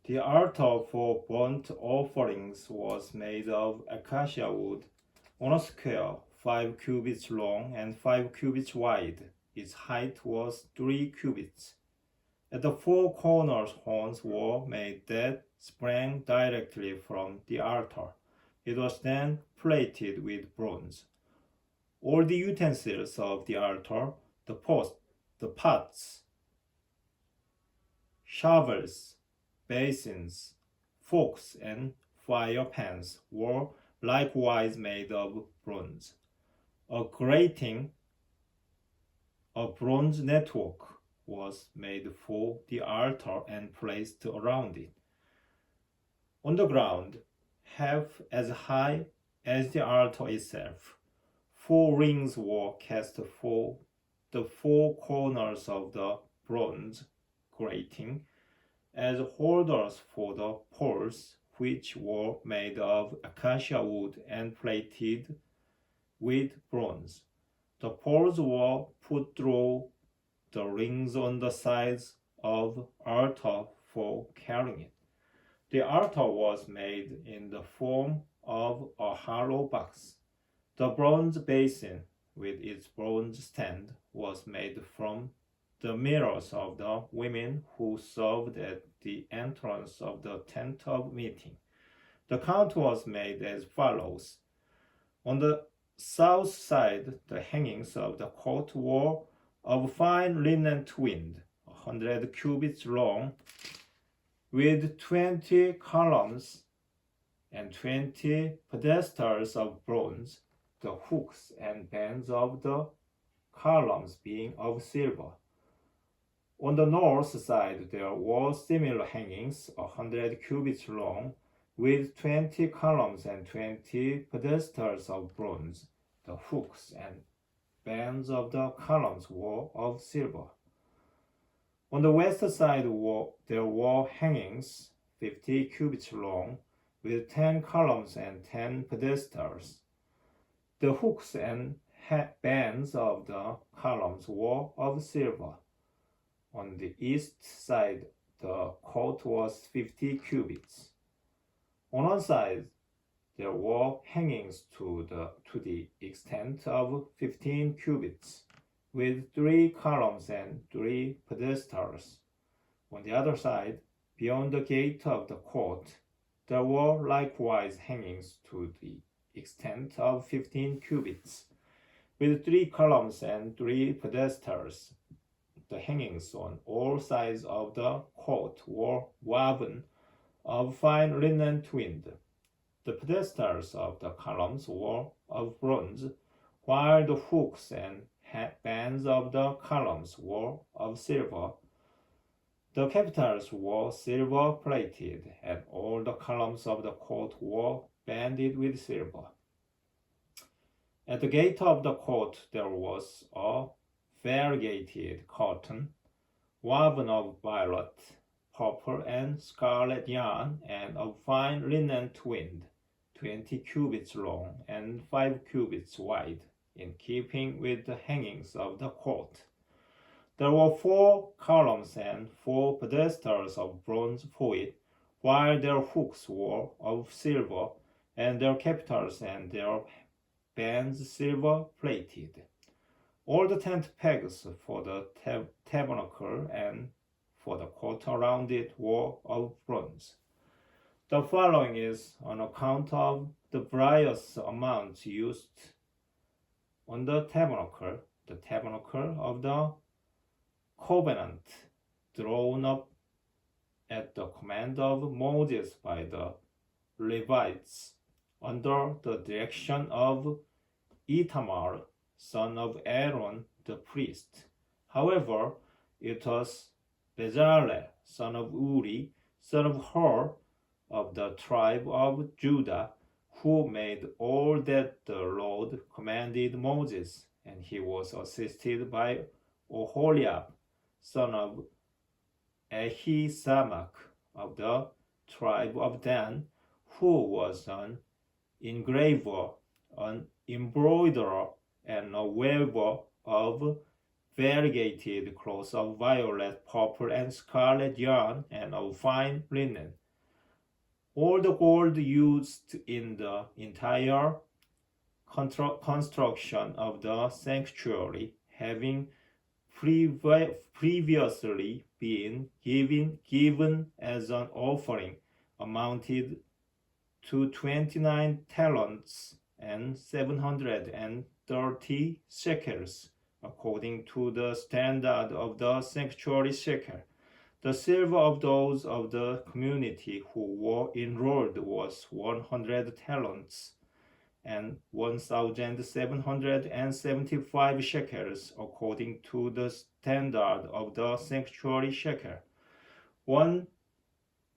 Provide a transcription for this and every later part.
The altar for burnt offerings was made of acacia wood on a square 5 cubits long and 5 cubits wide. Its height was 3 cubits. At the four corners horns were made that sprang directly from the altar. It was then plated with bronze. All the utensils of the altar, the pots, shovels, basins, forks, and fire pans were likewise made of bronze. A grating, a bronze network, was made for the altar and placed around it. On the ground, half as high as the altar itself, 4 rings were cast for the four corners of the bronze grating as holders for the poles, which were made of acacia wood and plated with bronze. The poles were put through the rings on the sides of altar for carrying it. The altar was made in the form of a hollow box. The bronze basin with its bronze stand was made from the mirrors of the women who served at the entrance of the tent of meeting. The count was made as follows. On the south side, the hangings of the court were of fine linen twinned, 100 cubits long, with 20 columns and 20 pedestals of bronze, the hooks and bands of the columns being of silver. On the north side there were similar hangings, 100 cubits long, with 20 columns and 20 pedestals of bronze. The hooks and bands of the columns were of silver. On the west side there were hangings, 50 cubits long, with 10 columns and 10 pedestals. The hooks and bands of the columns were of silver. On the east side the court was 50 cubits. On one side there were hangings to the extent of 15 cubits, with 3 columns and 3 pedestals. On the other side, beyond the gate of the court, there were likewise hangings to the extent of 15 cubits, with 3 columns and 3 pedestals. The hangings on all sides of the court were woven of fine linen twinned. The pedestals of the columns were of bronze, while the hooks and bands of the columns were of silver. The capitals were silver plated, and all the columns of the court were banded with silver. At the gate of the court there was a variegated curtain, woven of violet, purple, and scarlet yarn, and of fine linen twinned, 20 cubits long and 5 cubits wide, in keeping with the hangings of the court. There were 4 columns and 4 pedestals of bronze for it, while their hooks were of silver, and their capitals and their bands silver plated. All the tent pegs for the tabernacle and for the court around it were of bronze. The following is an account of the various amounts used on the tabernacle of the covenant, drawn up at the command of Moses by the Levites, under the direction of Ithamar, son of Aaron the priest. However, it was Bezalel, son of Uri, son of Hur, of the tribe of Judah, who made all that the Lord commanded Moses, and he was assisted by Oholiab, son of Ahisamach, of the tribe of Dan, who was an engraver, an embroiderer, and a weaver of variegated cloth of violet, purple, and scarlet yarn, and of fine linen. All the gold used in the entire construction of the sanctuary, having previously been given as an offering, amounted to 29 talents and 730 shekels, according to the standard of the sanctuary shekel. The silver of those of the community who were enrolled was 100 talents and 1,775 shekels, according to the standard of the sanctuary shekel. One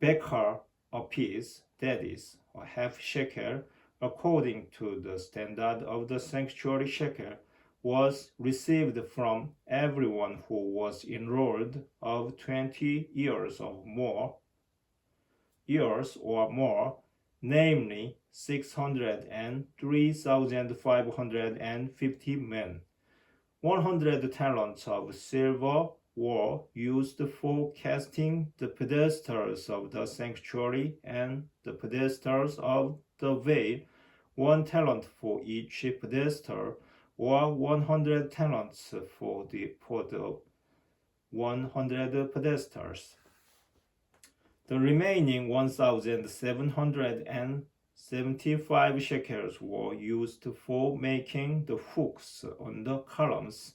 bekar apiece, that is, a half shekel, according to the standard of the sanctuary shekel, was received from everyone who was enrolled of 20 years or more, namely 603,550 men. 100 talents of silver were used for casting the pedestals of the sanctuary and the pedestals of the veil, 1 talent for each pedestal, or 100 talents for the 100 pedestals. The remaining 1,775 shekels were used for making the hooks on the columns,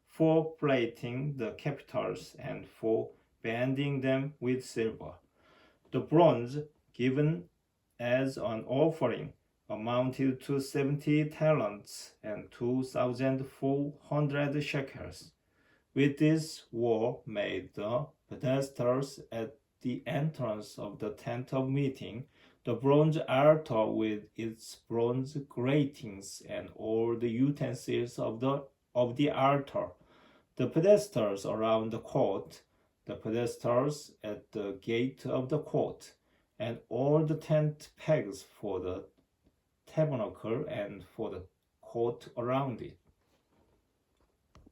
for plating the capitals, and for banding them with silver. The bronze given as an offering amounted to 70 talents and 2,400 shekels. With this were made the pedestals at the entrance of the tent of meeting, the bronze altar with its bronze gratings and all the utensils of the altar, the pedestals around the court, the pedestals at the gate of the court, and all the tent pegs for the tabernacle and for the court around it.